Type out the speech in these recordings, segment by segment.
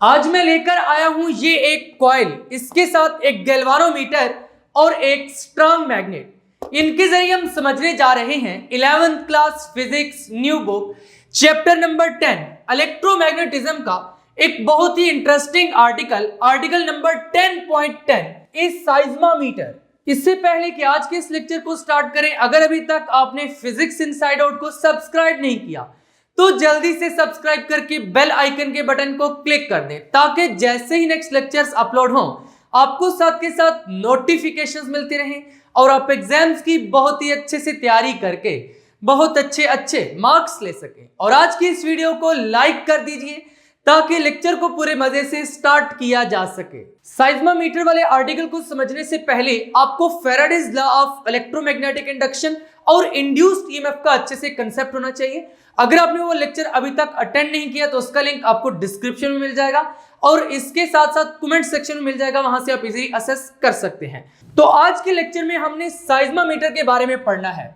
आज मैं लेकर आया हूं ये एक कॉइल, इसके साथ एक गैल्वानोमीटर और एक स्ट्रॉन्ग मैग्नेट। इनके जरिए हम समझने जा रहे हैं 11th class physics new book chapter number 10 electromagnetism का एक बहुत ही इंटरेस्टिंग आर्टिकल नंबर 10.10 इज साइज्मामीटर। इससे पहले कि आज के इस लेक्चर को स्टार्ट करें, अगर अभी तक आपने फिजिक्स इनसाइड आउट को सब्सक्राइब नहीं किया तो जल्दी से सब्सक्राइब करके बेल आइकन के बटन को क्लिक कर दें, ताकि जैसे ही नेक्स्ट लेक्चर्स अपलोड हों आपको साथ के साथ नोटिफिकेशंस मिलती रहें और आप एग्जाम्स की बहुत ही अच्छे से तैयारी करके बहुत अच्छे मार्क्स ले सकें। और आज की इस वीडियो को लाइक कर दीजिए ताकि लेक्चर को पूरे मजे से स्टार्ट किया जा सके। साइज्मामीटर वाले आर्टिकल को समझने से पहले आपको Faraday's law of electromagnetic induction और इंड्यूस्ड ईएमएफ का अच्छे से कंसेप्ट होना चाहिए। अगर आपने वो लेक्चर अभी तक अटेंड नहीं किया तो उसका लिंक आपको डिस्क्रिप्शन में मिल जाएगा और इसके साथ साथ कमेंट सेक्शन में मिल जाएगा, वहां से आप इजीली असेस कर सकते हैं। तो आज के लेक्चर में हमने साइज्मामीटर के बारे में पढ़ना है।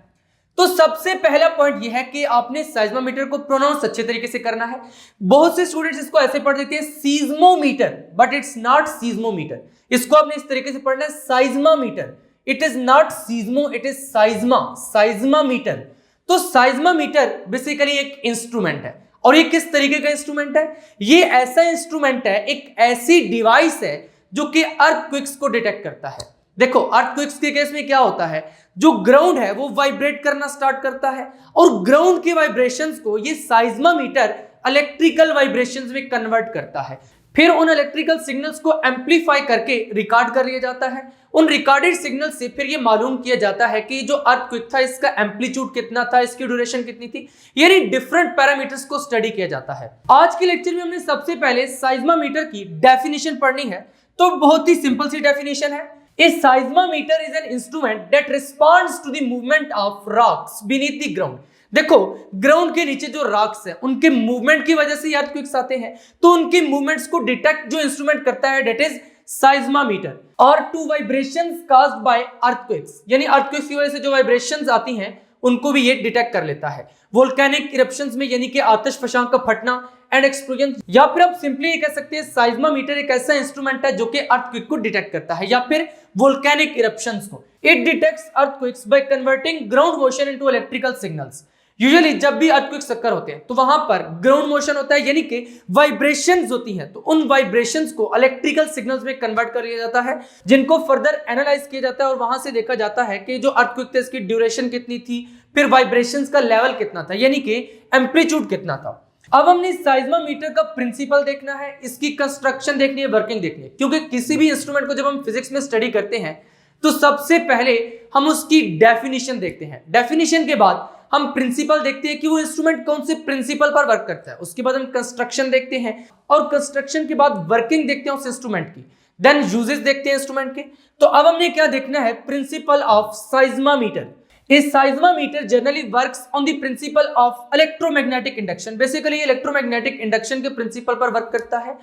तो सबसे पहला पॉइंट यह है कि आपने साइज्मामीटर को प्रोनाउंस अच्छे तरीके से करना है। बहुत से स्टूडेंट्स इसको ऐसे पढ़ देते हैं seismometer, but it's not seismometer. इसको आपने इस तरीके से पढ़ना है seismometer. It is not seismo, it is seismometer. तो साइज्मामीटर बेसिकली एक इंस्ट्रूमेंट है। और ये किस तरीके का इंस्ट्रूमेंट है? ये ऐसा इंस्ट्रूमेंट है, एक ऐसी डिवाइस है जो कि अर्थक्वेक्स को डिटेक्ट करता है। देखो, अर्थक्वेक्स के केस में क्या होता है, जो ग्राउंड है वो वाइब्रेट करना स्टार्ट करता है और ग्राउंड के वाइब्रेशंस को ये साइज्मामीटर इलेक्ट्रिकल वाइब्रेशंस में कन्वर्ट करता है। फिर उन इलेक्ट्रिकल सिग्नल्स को एम्पलीफाई करके रिकॉर्ड कर लिया जाता है। उन रिकॉर्डेड सिग्नल से फिर ये मालूम किया जाता है कि जो अर्थक्वेक था इसका एम्पलीट्यूड कितना था, इसकी ड्यूरेशन कितनी थी, यानी डिफरेंट पैरामीटर्स को स्टडी किया जाता है। आज के लेक्चर में हमने सबसे पहले साइज्मामीटर की डेफिनेशन पढ़नी है। तो बहुत ही सिंपल सी डेफिनेशन है। A seismometer is an instrument that responds to the movement of rocks beneath the ground. देखो, ग्राउंड के नीचे जो रॉक्स हैं उनके मूवमेंट की वजह से अर्थक्वेक्स आते हैं, तो उनके मूवमेंट्स को डिटेक्ट जो इंस्ट्रूमेंट करता है दैट इज साइज्मामीटर। और to vibrations caused by earthquakes, यानी अर्थक्वेक्स की वजह से जो वाइब्रेशंस आती हैं उनको भी ये डिटेक्ट कर लेता है। वोल्केनिक इरप्शंस में, यानी कि आतिशफशां का फटना एंड एक्सप्लोजन, या फिर आप सिंपली ये कह सकते हैं साइज्मामीटर एक ऐसा इंस्ट्रूमेंट है जो कि अर्थक्वेक को डिटेक्ट करता है, या फिर वोल्केनिक इरप्शंस को। It detects earthquakes by converting ground motion into electrical signals. Usually जब भी अर्थक्वेक्स अकर होते हैं तो वहां पर ग्राउंड मोशन होता है, यानी कि वाइब्रेशंस होती हैं, तो उन वाइब्रेशंस को इलेक्ट्रिकल सिग्नल्स में कन्वर्ट कर लिया जाता है, जिनको फर्दर एनालाइज किया जाता है और वहां से देखा जाता है कि जो अर्थक्वेक था इसकी ड्यूरेशन कितनी थी, फिर वाइब्रेशंस का लेवल कितना था, यानी कि एम्पलीट्यूड कितना था। अब हमने साइज्मामीटर का प्रिंसिपल देखना है, इसकी कंस्ट्रक्शन देखनी है, वर्किंग देखनी है, क्योंकि किसी भी इंस्ट्रूमेंट को जब हम फिजिक्स में स्टडी करते हैं तो सबसे पहले हम उसकी डेफिनेशन देखते हैं। डेफिनेशन के बाद हम प्रिंसिपल देखते हैं कि वो इंस्ट्रूमेंट कौन से प्रिंसिपल पर वर्क करता है। उसके बाद हम कंस्ट्रक्शन देखते हैं और कंस्ट्रक्शन के बाद वर्किंग देखते हैं उस इंस्ट्रूमेंट की, देन यूजेस देखते हैं इंस्ट्रूमेंट के। तो अब हमने क्या देखना है, principle of seismometer. A seismometer generally works on the principle of electromagnetic induction. Basically electromagnetic induction के प्रिंसिपल पर वर्क करता है।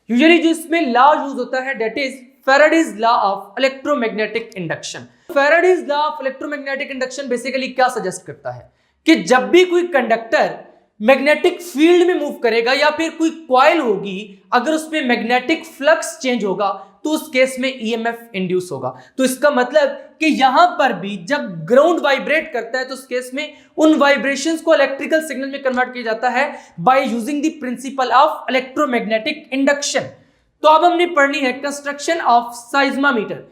यूजुअली जो इसमें लॉ यूज होता है that is Faraday's law of electromagnetic induction. Faraday's law of electromagnetic induction basically क्या suggest करता है कि जब भी कोई कंडक्टर मैग्नेटिक फील्ड में मूव करेगा या फिर कोई कॉइल होगी, अगर उसमें मैग्नेटिक फ्लक्स चेंज होगा तो उस केस में ईएमएफ इंड्यूस होगा। तो इसका मतलब कि यहां पर भी जब ग्राउंड वाइब्रेट करता है तो उस केस में उन वाइब्रेशंस को इलेक्ट्रिकल सिग्नल में कन्वर्ट किया जाता है by using the principle of electromagnetic induction. तो अब हमने पढ़नी है कंस्ट्रक्शन ऑफ साइज्मामीटर।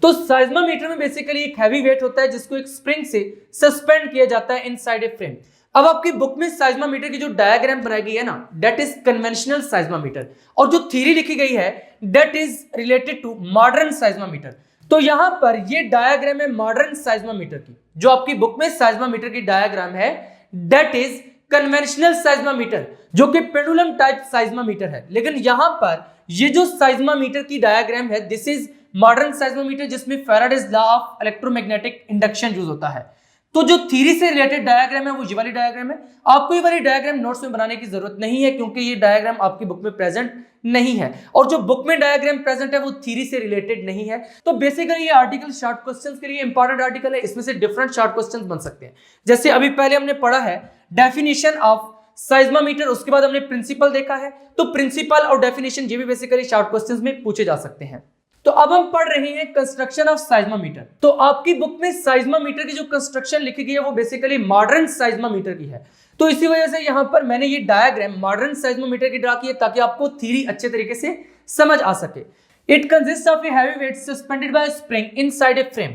तो साइज्मामीटर में बेसिकली एक हैवी वेट होता है जिसको एक स्प्रिंग से सस्पेंड किया जाता है इनसाइड ए फ्रेम। अब आपकी बुक में साइज्मामीटर की जो डायग्राम बनाई गई है ना, दैट इज कन्वेंशनल साइज्मामीटर, और जो थ्योरी लिखी गई है that is related to modern seismometer. तो यहां पर ये डायग्राम है मॉडर्न साइज्मामीटर की। जो आपकी बुक में साइज्मामीटर की डायग्राम है दैट इज कन्वेंशनल साइज्मामीटर, जो कि पेंडुलम टाइप साइज्मामीटर है। लेकिन यहां पर ये जो साइज्मामीटर की डायग्राम है दिस इज मॉडर्न साइज्मामीटर, जिसमें Faraday's law of electromagnetic induction use होता है। तो जो थ्योरी से रिलेटेड डायग्राम है वो ये वाली डायग्राम है। आपको ये वाली डायग्राम नोट्स में बनाने की जरूरत नहीं है, क्योंकि ये डायग्राम आपकी बुक में प्रेजेंट नहीं है, और जो बुक में डायग्राम प्रेजेंट है वो थ्योरी से रिलेटेड नहीं है। तो बेसिकली ये आर्टिकल शॉर्ट क्वेश्चंस के लिए इंपॉर्टेंट आर्टिकल है, इसमें से डिफरेंट शॉर्ट क्वेश्चंस बन सकते हैं। जैसे अभी पहले हमने पढ़ा है डेफिनेशन ऑफ साइज्मोमीटर, उसके बाद हमने प्रिंसिपल देखा है। तो प्रिंसिपल और डेफिनेशन ये भी बेसिकली शॉर्ट क्वेश्चंस में पूछे जा सकते हैं। तो अब हम पढ़ रहे हैं कंस्ट्रक्शन ऑफ साइज्मोमीटर। तो आपकी बुक में साइज्मोमीटर की जो कंस्ट्रक्शन लिखी गई है वो बेसिकली मॉडर्न साइज्मोमीटर की है। तो इसी वजह से यहां पर मैंने ये डायग्राम मॉडर्न साइज्मोमीटर की ड्रा की है ताकि आपको थ्योरी अच्छे तरीके से समझ आ सके। It consist of a heavy weight suspended bye spring inside a frame.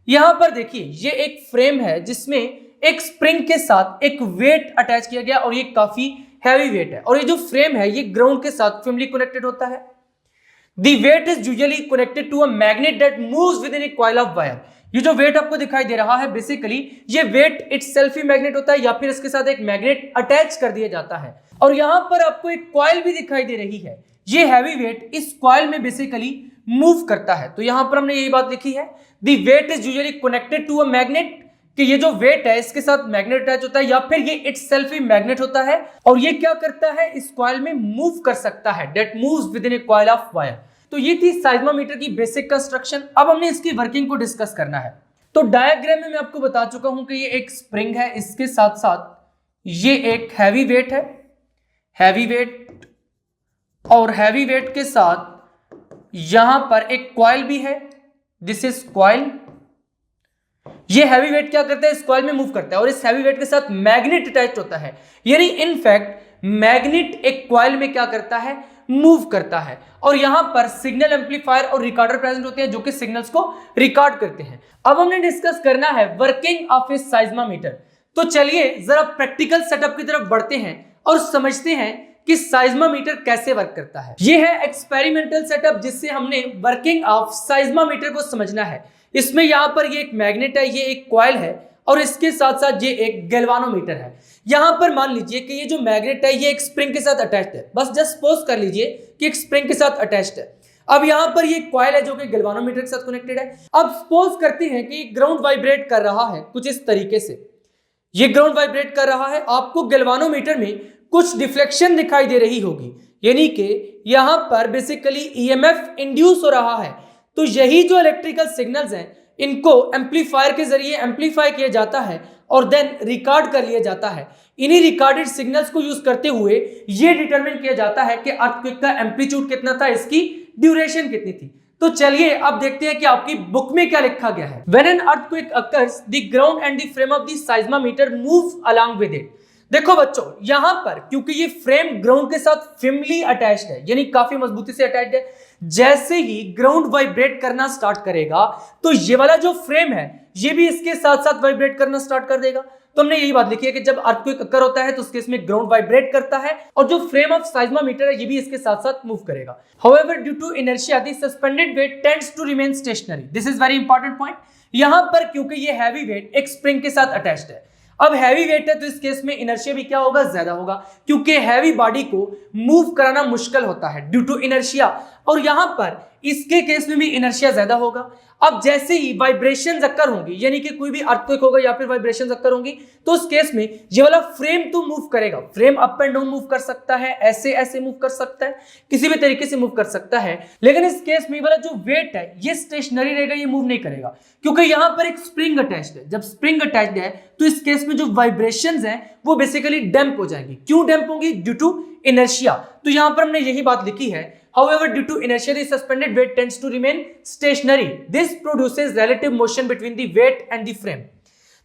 यहां पर देखिए ये एक फ्रेम है जिसमें एक स्प्रिंग के साथ एक वेट अटैच किया गया और ये काफी हैवी वेट है और ये जो फ्रेम है ये ग्राउंड के साथ फर्मली कनेक्टेड होता है। The weight is usually connected to a magnet that moves within a coil of wire। ये जो वेट आपको दिखाई दे रहा है बेसिकली ये वेट इटसेल्फ ही मैग्नेट होता है या फिर इसके साथ एक मैग्नेट अटैच कर दिया जाता है। और यहां पर आपको एक कॉइल भी दिखाई दे रही है। ये हैवी वेट इस कॉइल में बेसिकली मूव करता है। तो यहां पर हमने यही बात लिखी है, the weight is usually connected to a magnet, कि ये जो वेट है इसके साथ मैग्नेट अटैच होता है या फिर ये इटसेल्फ ही मैग्नेट होता है और ये क्या करता है, इस कॉइल में मूव कर सकता है, that moves with in A coil of wire. तो ये थी साइज्मोमीटर की बेसिक कंस्ट्रक्शन। अब हमने इसकी वर्किंग को डिस्कस करना है। तो डायग्राम में मैं आपको बता चुका हूं कि ये एक स्प्रिंग है, इसके साथ साथ ये एक हैवी वेट है, हैवी वेट, और हैवी वेट के साथ यहां पर एक कॉइल भी है, दिस इज कॉइल। ये हैवी वेट क्या करता है, इस कॉइल में मूव करता है और इस हैवी वेट के साथ मैग्नेट अटैच होता है। यानी इनफैक्ट मैग्नेट एक कॉइल में क्या करता है, मूव करता है। और यहां पर सिग्नल एम्पलीफायर और रिकॉर्डर प्रेजेंट होते हैं जो कि सिग्नल्स को रिकॉर्ड करते हैं। अब हमने डिस्कस करना है वर्किंग ऑफ ए साइज्मोमीटर। तो चलिए जरा प्रैक्टिकल सेटअप की तरफ बढ़ते हैं और समझते हैं कि साइज्मोमीटर कैसे वर्क करता है। यह है एक्सपेरिमेंटल सेटअप जिससे हमने वर्किंग ऑफ साइज्मोमीटर को समझना है। इसमें यहां पर ये एक मैग्नेट है, ये एक कॉइल है और इसके साथ साथ ये एक गैल्वानोमीटर है। यहां पर मान लीजिए कि ये जो मैग्नेट है ये एक स्प्रिंग के साथ अटैच्ड है। बस जस्ट सपोज कर लीजिए कि एक स्प्रिंग के साथ अटैच्ड है। अब यहां पर ये कॉइल है जो कि गैल्वानोमीटर के साथ कनेक्टेड है। अब सपोज करते हैं कि ग्राउंड वाइब्रेट कर रहा है कुछ इस तरीके से। ये ग्राउंड वाइब्रेट कर रहा है, आपको गैल्वानोमीटर में कुछ डिफ्लेक्शन दिखाई दे रही होगी, यानी कि यहां पर बेसिकली ईएमएफ इंड्यूस हो रहा है। तो यही जो इलेक्ट्रिकल सिग्नल्स हैं इनको एम्पलीफायर के जरिए एम्पलीफाई किया जाता है और देन रिकॉर्ड कर लिया जाता है। इन्हीं रिकॉर्डेड सिग्नल्स को यूज करते हुए ये डिटरमिन किया जाता है कि अर्थक्वेक का एम्पलीट्यूड कितना था, इसकी ड्यूरेशन कितनी थी। तो चलिए अब देखते हैं कि आपकी बुक में क्या लिखा गया है। When an earthquake occurs, the ground and the frame of the seismometer move along with it। देखो बच्चों यहां पर क्योंकि ये फ्रेम ग्राउंड के साथ फिर्मली अटैच्ड है, यानी काफी मजबूती से अटैच्ड है, जैसे ही ग्राउंड वाइब्रेट करना स्टार्ट करेगा तो ये वाला जो फ्रेम है ये भी इसके साथ साथ वाइब्रेट करना स्टार्ट कर देगा। तो हमने यही बात लिखी है कि जब अर्थक्वेक अकर होता है तो उस केस में ग्राउंड वाइब्रेट करता है और जो फ्रेम ऑफ साइज्मोमीटर है ये भी इसके साथ साथ मूव करेगा। However, due to inertia, the suspended weight tends to remain stationary। This is very important point। यहां पर क्योंकि ये हैवी वेट एक स्प्रिंग के साथ अटैच्ड है, अब हैवी वेट है तो इस केस में इनर्शिया भी क्या होगा, ज्यादा होगा, क्योंकि हैवी बॉडी को मूव कराना मुश्किल होता है ड्यू टू इनर्शिया। और यहां पर इसके केस में भी इनर्शिया ज्यादा होगा। अब जैसे ही वाइब्रेशंस अकर होंगी, यानी कि कोई भी अर्थक्वेक होगा या फिर वाइब्रेशंस अकर होंगी, तो उस केस में ये वाला फ्रेम तो मूव करेगा। Frame up and down move कर सकता है, ऐसे ऐसे मूव कर सकता है, किसी भी तरीके से मूव कर सकता है, लेकिन इस केस में वाला जो वेट है ये स्टेशनरी रहेगा, ये मूव नहीं करेगा, क्योंकि यहां पर एक स्प्रिंग अटैच्ड है। जब स्प्रिंग अटैच्ड है तो इस केस में जो वाइब्रेशंस हैं वो बेसिकली डैम्प हो जाएंगी। क्यों डैम्प होंगी? Due to inertia. तो यहां पर हमने यही बात लिखी है, however due to inertia the suspended weight tends to remain stationary, this produces relative motion between the weight and the frame।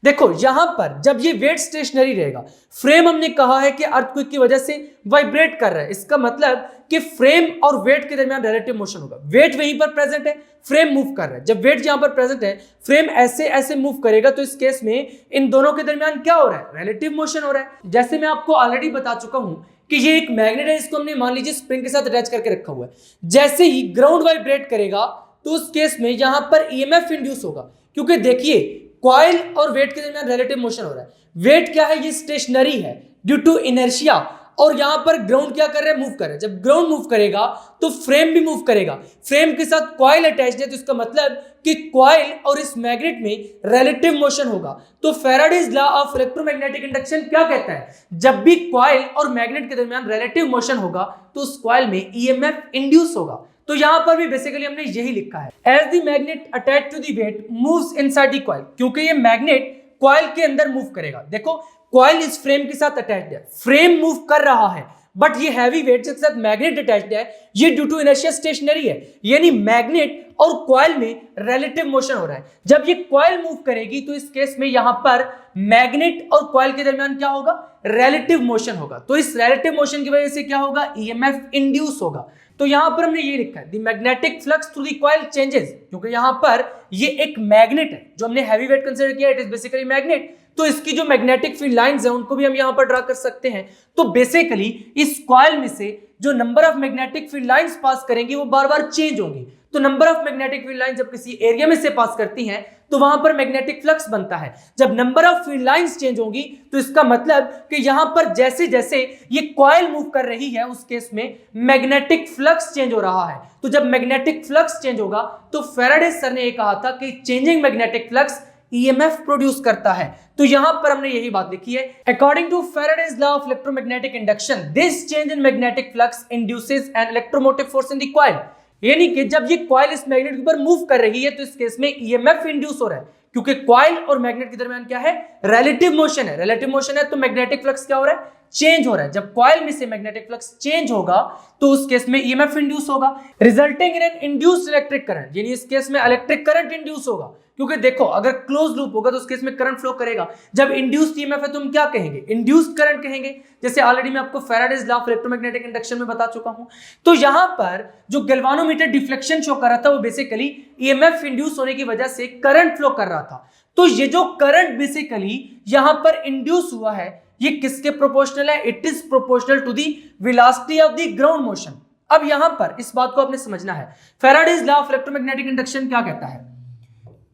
देखो यहां पर जब ये वेट स्टेशनरी रहेगा, फ्रेम हमने कहा है कि अर्थक्वेक की वजह से वाइब्रेट कर रहा है, इसका मतलब कि फ्रेम और वेट के दरमियान रिलेटिव मोशन होगा। वेट वहीं पर प्रेजेंट है, फ्रेम मूव कर रहा है। जब वेट यहां पर प्रेजेंट है, फ्रेम ऐसे ऐसे मूव करेगा, तो इस केस में इन दोनों के दरमियान क्या हो रहा है, रिलेटिव मोशन हो रहा है। जैसे मैं आपको ऑलरेडी बता चुका हूं कि ये एक मैग्नेट है, इसको हमने मान लीजिए स्प्रिंग के साथ अटैच करके रखा हुआ है। जैसे ही ग्राउंड वाइब्रेट करेगा तो उस केस में यहां पर ईएमएफ इंड्यूस होगा, क्योंकि देखिए कॉइल और वेट के दरमियान रिलेटिव मोशन हो रहा है। वेट क्या है, ये स्टेशनरी है ड्यू टू इनर्शिया, और यहां पर ग्राउंड क्या कर रहा है, मूव कर रहा है। जब ग्राउंड मूव करेगा तो फ्रेम भी मूव करेगा। फ्रेम के साथ कॉइल अटैच्ड है, तो इसका मतलब कि कॉइल और इस मैग्नेट में रिलेटिव मोशन होगा। तो Faraday's law of electromagnetic induction क्या कहता है, जब भी कॉइल और मैग्नेट के दरमियान रिलेटिव मोशन होगा तो उस कॉइल में ईएमएफ इंड्यूस होगा। तो यहां पर भी बेसिकली हमने यही लिखा है, as the magnet attached to the weight moves inside the coil, क्योंकि ये मैग्नेट कॉइल के अंदर मूव करेगा। देखो कॉइल इस फ्रेम के साथ अटैच्ड है, फ्रेम मूव कर रहा है, बट ये हैवी वेट के साथ मैग्नेट अटैच्ड है, ये ड्यू टू इनर्शिया स्टेशनरी है, यानी मैग्नेट और कॉइल में रिलेटिव मोशन हो रहा है। जब ये कॉइल मूव करेगी तो इस केस में यहां पर मैग्नेट और कॉइल के दरमियान क्या होगा, रिलेटिव मोशन होगा। तो इस रिलेटिव मोशन की वजह से क्या होगा, ईएमएफ इंड्यूस होगा। तो यहां पर हमने ये लिखा है the magnetic flux through the coil changes, क्योंकि यहां पर ये एक मैग्नेट है, जो हमने हैवी वेट कंसीडर किया, इट इज बेसिकली मैग्नेट, तो इसकी जो मैग्नेटिक फील्ड लाइंस है उनको भी हम यहां पर ड्रा कर सकते हैं। तो बेसिकली इस कॉइल में से जो number of magnetic field lines pass करेंगी वो बार बार चेंज होंगी। तो number of magnetic field lines जब किसी एरिया में से पास करती हैं तो वहां पर मैग्नेटिक फ्लक्स बनता है। जब number of field lines change होंगी तो इसका मतलब कि यहां पर जैसे जैसे ये कॉइल मूव कर रही है उस केस में मैग्नेटिक फ्लक्स चेंज हो रहा है। तो जब मैग्नेटिक फ्लक्स चेंज होगा तो फैराडे सर ने कहा था कि changing magnetic flux EMF produce करता है। तो यहां पर हमने यही बात लिखी है, according to Faraday's law of electromagnetic induction this change in magnetic flux induces an electromotive force in the coil, यानी कि जब ये कॉइल इस मैग्नेट के ऊपर मूव कर रही है तो इस केस में ईएमएफ इंड्यूस हो रहा है, क्योंकि कॉइल और मैग्नेट के दरमियान क्या है, रिलेटिव मोशन है। रिलेटिव मोशन है तो मैग्नेटिक फ्लक्स क्या हो रहा है, चेंज हो रहा है। जब कॉइल में से मैग्नेटिक फ्लक्स चेंज होगा तो उस केस में ईएमएफ इंड्यूस होगा, resulting in an induced electric current, यानी इस केस में इलेक्ट्रिक करंट इंड्यूस होगा। क्योंकि देखो अगर क्लोज लूप होगा तो उस केस में करंट फ्लो करेगा। जब इंड्यूस्ड ईएमएफ है तो हम क्या कहेंगे, इंड्यूस्ड करंट कहेंगे, जैसे ऑलरेडी मैं आपको Faraday's law of electromagnetic induction में बता चुका हूं। तो यहां पर जो गैल्वानोमीटर डिफ्लेक्शन शो कर रहा था वो बेसिकली ईएमएफ इंड्यूस होने की वजह से करंट फ्लो कर रहा था। तो ये जो करंट बेसिकली यहां पर इंड्यूस हुआ है ये किसके प्रोपोर्शनल है, it is proportional to the velocity of the ground motion. अब यहां पर इस बात को आपने समझना है, Faraday's law of electromagnetic induction क्या कहता है,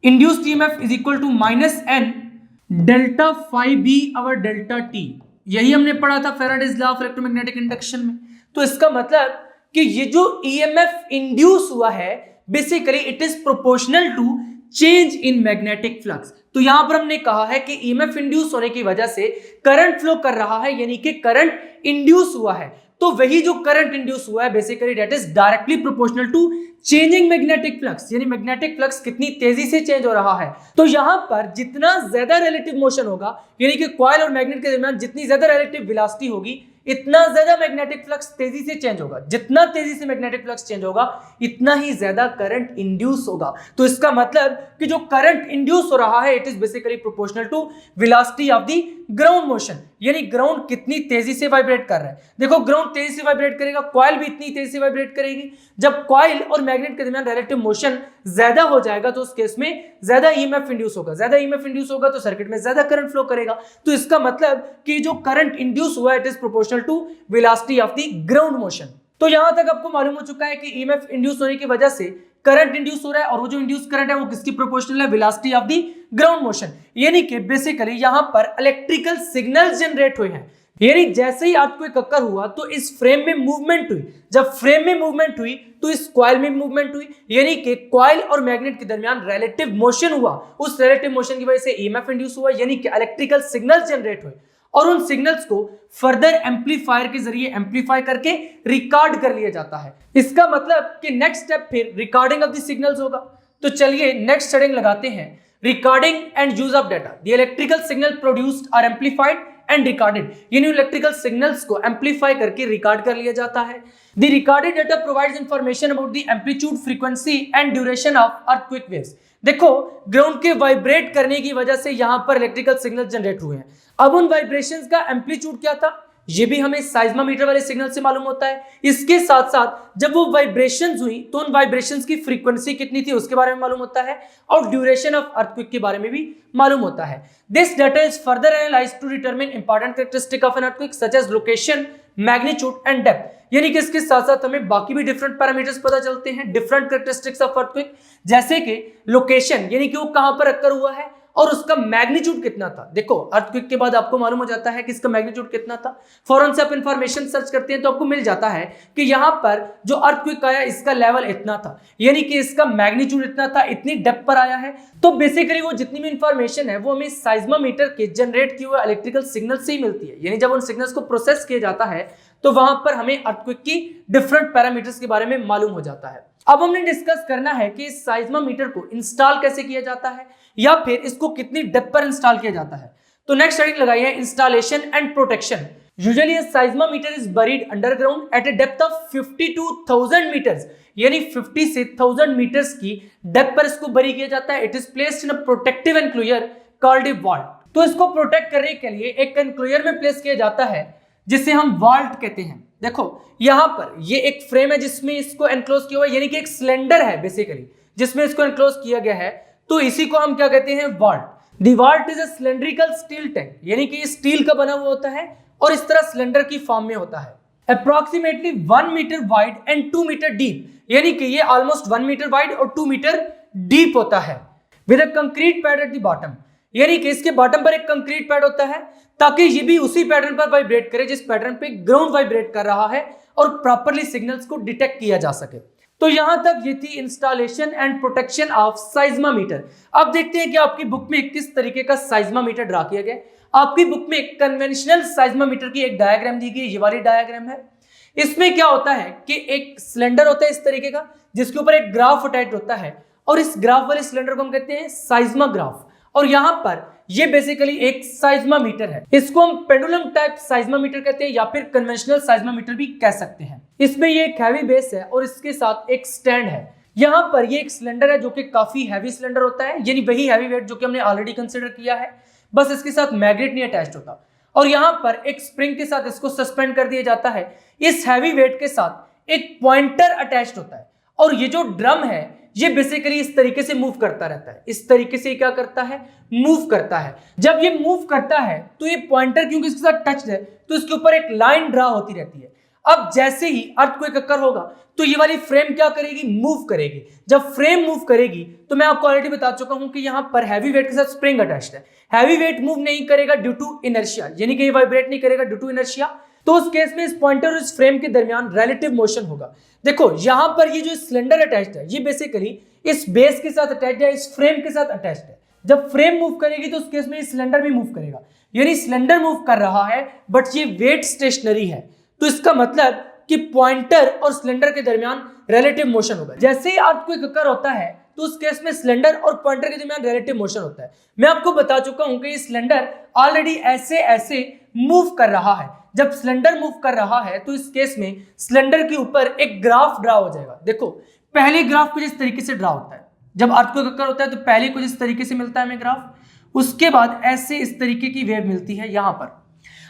induced EMF is equal to -n delta phi B over delta t. यही हमने पढ़ा था Faraday's law of electromagnetic induction में। तो इसका मतलब कि ये जो ईएमएफ इंड्यूस हुआ है basically it is proportional to change in magnetic flux. तो यहां पर हमने कहा है कि ईएमएफ इंड्यूस होने की वजह से करंट फ्लो कर रहा है, यानी कि करंट इंड्यूस हुआ है। तो वही जो करंट इंड्यूस हुआ है basically that is directly proportional to changing magnetic flux, यानी मैग्नेटिक फ्लक्स कितनी तेजी से चेंज हो रहा है। तो यहां पर जितना ज्यादा रिलेटिव मोशन होगा, यानी कि कॉइल और मैग्नेट के दरमियान जितनी ज्यादा रिलेटिव वेलोसिटी होगी इतना ज्यादा मैग्नेटिक फ्लक्स तेजी से चेंज होगा। जितना तेजी से मैग्नेटिक फ्लक्स चेंज होगा इतना ही ज्यादा करंट इंड्यूस होगा। तो इसका मतलब कि जो करंट इंड्यूस हो रहा है it is basically proportional to velocity of the ground motion, यानी ग्राउंड कितनी तेजी से वाइब्रेट कर रहा है। देखो ग्राउंड तेजी से वाइब्रेट करेगा, कॉइल भी इतनी तेजी से वाइब्रेट करेगी। जब कॉइल और मैग्नेट के दरमियान रिलेटिव मोशन ज्यादा हो जाएगा तो उस केस में ज्यादा ईएमएफ इंड्यूस होगा, ज्यादा ईएमएफ इंड्यूस होगा तो सर्किट में ज्यादा करंट फ्लो करेगा। तो इसका मतलब कि जो करंट इंड्यूस हुआ it is proportional to velocity of the ground motion. तो यहां तक आपको मालूम हो चुका है कि ईएमएफ इंड्यूस होने की वजह से करंट इंड्यूस हो रहा है और वो जो इंड्यूस करंट है वो किसकी प्रोपोर्शनल है, velocity of the ground motion. यानी कि बेसिकली यहां पर इलेक्ट्रिकल सिग्नल्स जनरेट हुए हैं, यानी जैसे ही आपको एक अक्कर हुआ तो इस फ्रेम में मूवमेंट हुई। जब फ्रेम में मूवमेंट हुई तो इस कॉइल में मूवमेंट हुई, यानी कि कॉइल और मैग्नेट के दरमियान रिलेटिव मोशन हुआ। उस रिलेटिव मोशन की वजह से ईएमएफ इंड्यूस हुआ, यानी कि इलेक्ट्रिकल सिग्नल्स जनरेट हुए और उन सिग्नल्स को फर्दर एम्पलीफायर के जरिए एम्पलीफाई करके रिकॉर्ड कर लिया जाता है। इसका मतलब कि नेक्स्ट स्टेप फिर रिकॉर्डिंग ऑफ द सिग्नल्स होगा। तो चलिए नेक्स्ट हेडिंग लगाते हैं, recording and use of data. The electrical signal produced are amplified and recorded, यानी इलेक्ट्रिकल सिग्नल्स को एम्पलीफाई करके रिकॉर्ड कर लिया जाता है। The recorded data provides information about the amplitude, frequency and duration of earthquake waves. देखो ground के vibrate करने की वजह से यहां पर इलेक्ट्रिकल सिग्नल जनरेट हुए हैं। अब उन वाइब्रेशंस का एम्पलीट्यूड क्या था ये भी हमें साइज्मोमीटर वाले सिग्नल से मालूम होता है। इसके साथ साथ जब वो वाइब्रेशंस हुई तो उन वाइब्रेशंस की फ्रीक्वेंसी कितनी थी उसके बारे में मालूम होता है और ड्यूरेशन ऑफ अर्थक्वेक के बारे में भी मालूम होता है। This data is further analysed to determine important characteristic of an earthquake such as location, magnitude and depth. यानी कि इसके साथ साथ हमें बाकी भी डिफरेंट पैरामीटर्स पता चलते हैं, डिफरेंट कैरेक्टरिस्टिक्स ऑफ अर्थक्वेक, जैसे कि लोकेशन यानी कि वो कहां पर अक्कर हुआ है और उसका मैग्नीट्यूड कितना था। देखो अर्थक्वेक के बाद आपको मालूम हो जाता है कि इसका मैग्नीट्यूड कितना था। फौरन से आप इंफॉर्मेशन सर्च करते हैं तो आपको मिल जाता है कि यहां पर जो अर्थक्वेक आया इसका लेवल इतना था, यानी कि इसका मैग्नीट्यूड इतना था, इतनी डेप्थ पर आया है। तो बेसिकली वो जितनी भी इंफॉर्मेशन है वो हमें साइज्मोमीटर के जनरेट किए हुए इलेक्ट्रिकल सिग्नल से ही मिलती है। यानी जब उन सिग्नल्स को प्रोसेस किया जाता है तो वहां पर हमें अर्थक्वेक की डिफरेंट पैरामीटर्स के बारे में मालूम हो जाता है। अब हमने डिस्कस करना है कि इस साइज्मोमीटर को इंस्टॉल कैसे किया जाता है या फिर इसको कितनी डेप्थ पर इंस्टॉल किया जाता है। तो नेक्स्ट हेडिंग लगाई है installation and protection. Usually seismometer is buried underground at a depth of 52,000 meters, यानी 50 से 1000 मीटर्स की डेप्थ पर इसको बरी किया जाता है। It is placed in a protective enclosure called a vault. तो इसको प्रोटेक्ट करने के लिए एक एनक्लोजर में प्लेस किया जाता है जिसे हम वॉल्ट कहते हैं। देखो यहां पर ये एक फ्रेम है जिसमें इसको एनक्लोज किया हुआ है, यानी कि एक सिलेंडर है बेसिकली जिसमें इसको एनक्लोज किया गया है। तो इसी को हम क्या कहते हैं, vault. The vault is a cylindrical steel tank, यानी कि स्टील का बना हुआ होता है और इस तरह सिलेंडर की फॉर्म में होता है। Approximately 1 metre wide and 2 metre deep, यानी कि ये ऑलमोस्ट 1 मीटर वाइड और 2 मीटर डीप होता है। With a concrete pad at the bottom, यानी कि इसके बॉटम पर एक कंक्रीट पैड होता है ताकि ये भी उसी पैटर्न पर वाइब्रेट करे जिस पैटर्न पे ग्राउंड वाइब्रेट कर रहा है और प्रॉपर्ली सिग्नल्स को डिटेक्ट किया जा सके। तो यहां तक ये थी इंस्टॉलेशन एंड प्रोटेक्शन ऑफ साइज्मोमीटर। अब देखते हैं कि आपकी बुक में किस तरीके का साइज्मोमीटर ड्रा किया गया। आपकी बुक में एक कन्वेंशनल साइज्मोमीटर की एक डायग्राम दी गई, ये वाली डायग्राम है। इसमें क्या होता है कि एक सिलेंडर होता है इस तरीके का जिसके ऊपर एक ग्राफ अटैच होता है और इस ग्राफ वाले सिलेंडर को हम कहते हैं साइज्मोग्राफ। और यहां पर ये बेसिकली एक साइज्मोमीटर है। इसको हम पेंडुलम टाइप साइज्मोमीटर कहते हैं या फिर कन्वेंशनल साइज्मोमीटर भी कह सकते हैं। इसमें ये एक हैवी बेस है और इसके साथ एक स्टैंड है। यहां पर ये एक सिलेंडर है जो कि काफी हैवी सिलेंडर होता है, यानी वही हैवी वेट जो कि हमने ऑलरेडी कंसीडर किया है, बस इसके साथ मैग्नेट नहीं अटैच्ड होता। और यहां पर एक स्प्रिंग के साथ इसको सस्पेंड कर दिया जाता है। इस हैवी वेट के साथ एक पॉइंटर अटैच्ड होता है और ये जो ड्रम है ये बेसिकली इस तरीके से मूव करता रहता है। इस तरीके से क्या करता है, मूव करता है। जब ये मूव करता है तो ये पॉइंटर क्योंकि इसके साथ टच है तो इसके ऊपर एक लाइन ड्रा होती रहती है। अब जैसे ही अर्थक्वेक अकर होगा तो ये वाली फ्रेम क्या करेगी, मूव करेगी। जब फ्रेम मूव करेगी तो मैं आपको ऑलरेडी बता चुका हूं कि यहां पर हैवी वेट के साथ स्प्रिंग अटैच्ड है। हैवी वेट मूव नहीं करेगा ड्यू टू इनर्शिया, यानी कि ये वाइब्रेट नहीं करेगा ड्यू टू इनर्शिया। तो उस केस में इस पॉइंटर और इस फ्रेम के दरमियान रिलेटिव मोशन होगा। देखो यहां पर ये जो सिलेंडर अटैच्ड है ये बेसिकली इस बेस के साथ अटैच्ड है, इस फ्रेम के साथ अटैच्ड है। जब फ्रेम मूव करेगी तो उस केस में सिलेंडर भी मूव करेगा, यानी सिलेंडर मूव कर रहा है बट ये वेट स्टेशनरी है। तो इसका मतलब कि पॉइंटर और सिलेंडर के दरमियान रिलेटिव मोशन होगा। जैसे ही अर्थक्वेक अकर होता है तो उस केस में सिलेंडर और पॉइंटर के दरमियान रिलेटिव मोशन होता है। मैं आपको बता चुका हूं कि ये सिलेंडर ऑलरेडी ऐसे ऐसे मूव कर रहा है। जब सिलेंडर मूव कर रहा है तो इस केस में सिलेंडर के ऊपर एक ग्राफ ड्रा हो जाएगा। देखो पहले ग्राफ कुछ इस तरीके से ड्रा होता है, जब अर्थक्वेक अकर होता है तो पहले कुछ इस तरीके से मिलता है हमें ग्राफ, उसके बाद ऐसे इस तरीके की वेव मिलती है यहां पर।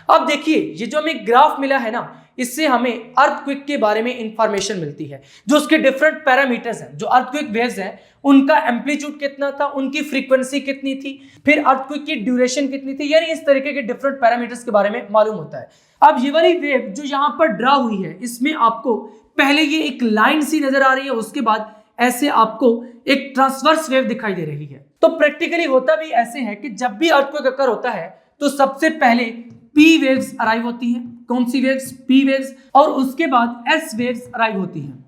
अब देखिए ये जो हमें ग्राफ मिला है ना, इससे हमें अर्थक्वेक के बारे में इंफॉर्मेशन मिलती है, जो उसके डिफरेंट पैरामीटर्स हैं। जो अर्थक्वेक वेव्स हैं उनका एम्पलीट्यूड कितना था, उनकी फ्रीक्वेंसी कितनी थी, फिर अर्थक्वेक की ड्यूरेशन कितनी थी, यानी इस तरीके के डिफरेंट पैरामीटर्स के बारे में मालूम होता है। अब ये वाली वेव जो यहाँ पर ड्रा हुई है इसमें आपको पहले ये एक लाइन सी नजर आ रही है, उसके बाद ऐसे आपको एक ट्रांसवर्स वेव दिखाई दे रही है। तो प्रैक्टिकली होता भी ऐसे है कि जब भी अर्थक्वेक अकर होता है तो सबसे पहले पी वेव्स अराइव होती हैं। कौन सी वेव्स, पी वेव्स, और उसके बाद एस वेव्स अराइव होती हैं।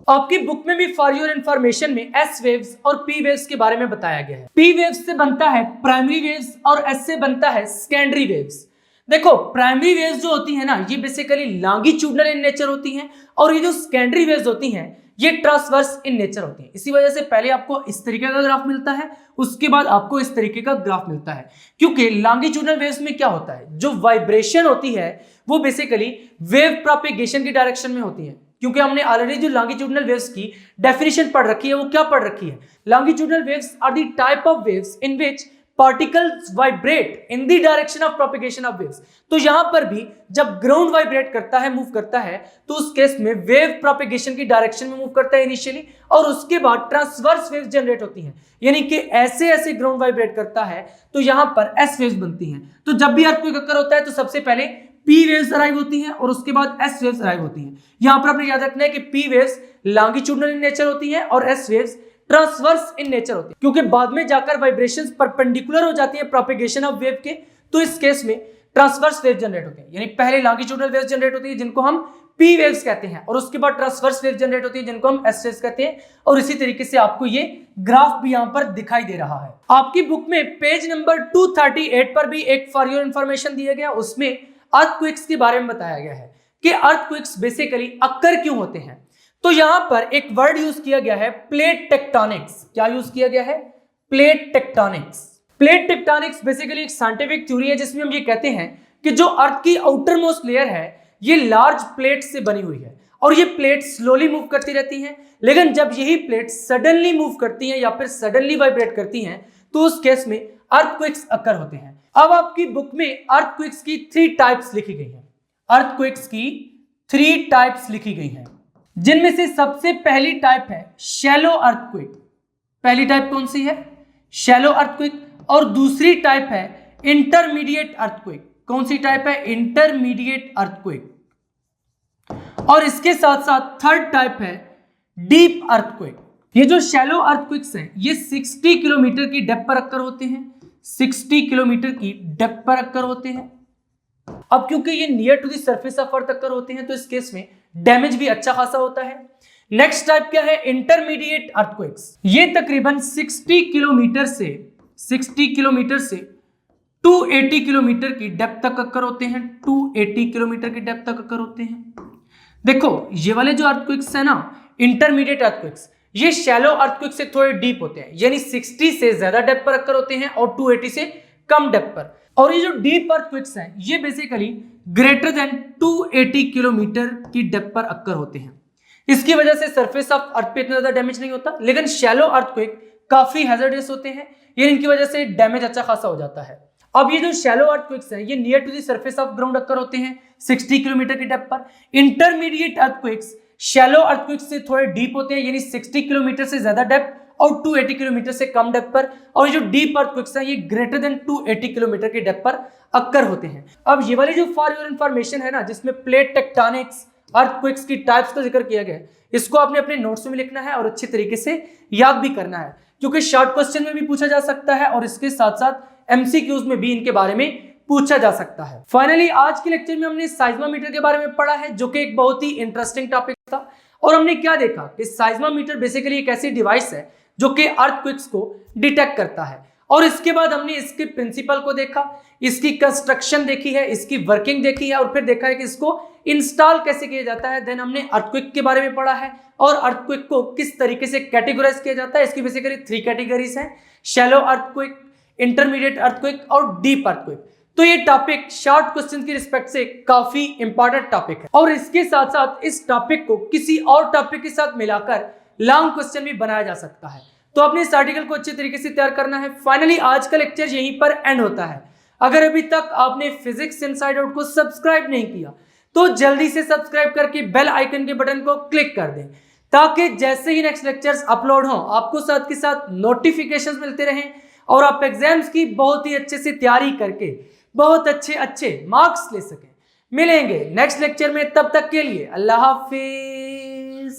आपकी बुक में भी फॉर योर इंफॉर्मेशन में एस वेव्स और पी वेव्स के बारे में बताया गया है। पी वेव्स से बनता है प्राइमरी वेव्स और एस से बनता है सेकेंडरी वेव्स। देखो प्राइमरी वेव्स जो होती है ना ये बेसिकली लॉन्गिट्यूडनल इन नेचर होती हैं और ये जो सेकेंडरी वेव्स होती हैं ये ट्रांसवर्स इन नेचर होती है। इसी वजह से पहले आपको इस तरीके का ग्राफ मिलता है, उसके बाद आपको इस तरीके का ग्राफ मिलता है, क्योंकि लॉन्गिट्यूडनल वेव्स में क्या होता है, जो वाइब्रेशन होती है वो बेसिकली वेव प्रोपेगेशन की डायरेक्शन में होती है। क्योंकि हमने ऑलरेडी जो लॉन्गिट्यूडनल वेव्स की डेफिनेशन पढ़ रखी है वो क्या पढ़ रखी है, longitudinal waves are the type of waves in which particles vibrate in the direction of propagation of waves। तो यहां पर भी जब ग्राउंड वाइब्रेट करता है, मूव करता है, तो उस केस में वेव प्रोपेगेशन की डायरेक्शन में मूव करता है इनिशियली, और उसके बाद ट्रांसवर्स वेव्स जनरेट होती हैं, यानी कि ऐसे ऐसे ग्राउंड वाइब्रेट करता है तो यहां पर एस वेव्स बनती हैं। तो जब भी अर्थक्वेक अकर होता है तो सबसे पहले पी वेव्स अराइव होती हैं और उसके बाद एस वेव्स अराइव होती हैं। यहां पर आपने याद रखना है कि P waves longitudinal in nature होती हैं और S waves transverse in nature होती है, क्योंकि बाद में जाकर वाइब्रेशंस परपेंडिकुलर हो जाती है प्रोपेगेशन ऑफ वेव के। तो इस केस में ट्रांसवर्स वेव जनरेट होते हैं, यानी पहले लॉन्गिट्यूडनल वेव्स जनरेट होती है जिनको हम पी वेव्स कहते हैं, और उसके बाद ट्रांसवर्स वेव जनरेट होती है जिनको हम एस वेव्स कहते हैं। और इसी तरीके से आपको ये ग्राफ भी यहां पर दिखाई दे रहा है। आपकी बुक में पेज नंबर 238 पर भी एक फॉर योर इंफॉर्मेशन दिया गया, उसमें अर्थक्वेक्स के बारे में बताया गया है कि अर्थक्वेक्स बेसिकली अक्कर क्यों होते हैं। तो यहां पर एक वर्ड यूज किया गया है प्लेट टेक्टोनिक्स। क्या यूज किया गया है, plate tectonics. Plate tectonics basically एक साइंटिफिक थ्योरी है जिसमें हम ये कहते हैं कि जो अर्थ की आउटर मोस्ट लेयर है ये लार्ज प्लेट से बनी हुई है और ये प्लेट स्लोली मूव करती रहती हैं, लेकिन जब यही प्लेट सडनली मूव करती हैं या फिर सडनली वाइब्रेट करती हैं तो उस केस में अर्थक्वेक्स अकर होते हैं। अब आपकी बुक में अर्थक्वेक्स की 3 टाइप्स लिखी गई हैं। अर्थक्वेक्स की 3 टाइप्स लिखी गई हैं, जिनमें से सबसे पहली टाइप है शैलो अर्थक्वेक। पहली टाइप कौन सी है? Shallow earthquake. और दूसरी टाइप है इंटरमीडिएट अर्थक्वेक। कौन सी टाइप है? Intermediate earthquake. और इसके साथ साथ थर्ड टाइप है डीप अर्थक्वेक। ये जो शैलो अर्थक्वेक्स हैं ये 60 किलोमीटर की डेप्थ पर अक्कर होते हैं। 60 किलोमीटर की डेप्थ पर अक्कर होते हैं। अब क्योंकि ये near to the surface of earth occur होते हैं तो इस केस में डैमेज भी अच्छा खासा होता है। नेक्स्ट टाइप क्या है? Intermediate earthquakes. ये तकरीबन 60 किलोमीटर से 280 किलोमीटर की डेप्थ तक अक्कर होते हैं। 280 किलोमीटर की डेप्थ तक अक्कर होते हैं। देखो ये वाले जो अर्थक्वेक्स है ना, इंटरमीडिएट अर्थक्वेक्स, ये शैलो अर्थक्वेक्स से थोड़े डीप होते हैं, यानी 60 से ज्यादा डेप्थ पर अक्कर होते हैं और 280 से कम डेप्थ पर। और ये जो डीप अर्थक्वेक्स हैं ये बेसिकली ग्रेटर देन 280 किलोमीटर की डेप्थ पर अक्कर होते हैं। इसकी वजह से सरफेस ऑफ अर्थ पे इतना ज्यादा डैमेज नहीं होता, लेकिन शैलो अर्थक्वेक काफी हैजर्डस होते हैं, ये इनकी वजह से डैमेज अच्छा खासा हो जाता है। अब ये जो शैलो अर्थक्वेक्स हैं ये near to the surface of ground occur होते हैं 60 किलोमीटर की डेप्थ पर। इंटरमीडिएट अर्थक्वेक्स शैलो अर्थक्वेक्स से थोड़े डीप होते हैं, यानी 60 किलोमीटर से ज्यादा डेप्थ और 280 किलोमीटर से कम डेप्थ पर। और जो डीप अर्थक्वेक्स हैं ये ग्रेटर देन 280 किलोमीटर की डेप्थ पर अक्कर होते हैं। अब ये वाली जो फॉर योर इंफॉर्मेशन है ना, जिसमें प्लेट टेक्टोनिक्स अर्थक्वेक्स की टाइप्स का जिक्र किया गया है, इसको आपने अपने नोट्स में लिखना है और अच्छे तरीके से याद भी करना है, क्योंकि शॉर्ट क्वेश्चन में भी पूछा जा सकता है और इसके साथ साथ एमसीक्यूज में भी इनके बारे में पूछा जा सकता है। फाइनली आज के लेक्चर में हमने साइज्मोमीटर के बारे में पढ़ा है, जो कि एक बहुत ही इंटरेस्टिंग टॉपिक था। और हमने क्या देखा कि साइज्मोमीटर बेसिकली एक ऐसी डिवाइस है जो कि अर्थक्वेक्स को डिटेक्ट करता है। और इसके बाद हमने इसके प्रिंसिपल को देखा, इसकी कंस्ट्रक्शन देखी है, इसकी वर्किंग देखी है और फिर देखा है कि इसको इंस्टॉल कैसे किया जाता है। देन हमने अर्थक्वेक के बारे में पढ़ा है और अर्थक्वेक को किस तरीके से कैटेगराइज किया जाता है। इसकी बेसिकली 3 कैटेगरीज हैं, शैलो अर्थक्वेक, इंटरमीडिएट अर्थक्वेक और डीप अर्थक्वेक। तो ये टॉपिक शॉर्ट क्वेश्चन की रिस्पेक्ट से काफी इंपॉर्टेंट टॉपिक है और इसके साथ साथ इस टॉपिक को किसी और टॉपिक के साथ मिलाकर लॉन्ग क्वेश्चन भी बनाया जा सकता है। तो अपने इस आर्टिकल को अच्छे तरीके से तैयार करना है। फाइनली आज का लेक्चर यहीं पर एंड होता है। अगर अभी तक आपने फिजिक्स इनसाइड आउट को सब्सक्राइब नहीं किया तो जल्दी से सब्सक्राइब करके बेल आइकन के बटन को क्लिक कर दें, ताकि जैसे ही नेक्स्ट लेक्चर्स अपलोड हों आपको साथ के साथ नोटिफिकेशंस मिलते रहें और आप एग्जाम्स की बहुत ही अच्छे से तैयारी करके बहुत अच्छे मार्क्स ले सकें। मिलेंगे नेक्स्ट लेक्चर में, तब तक के लिए अल्लाह हाफिज।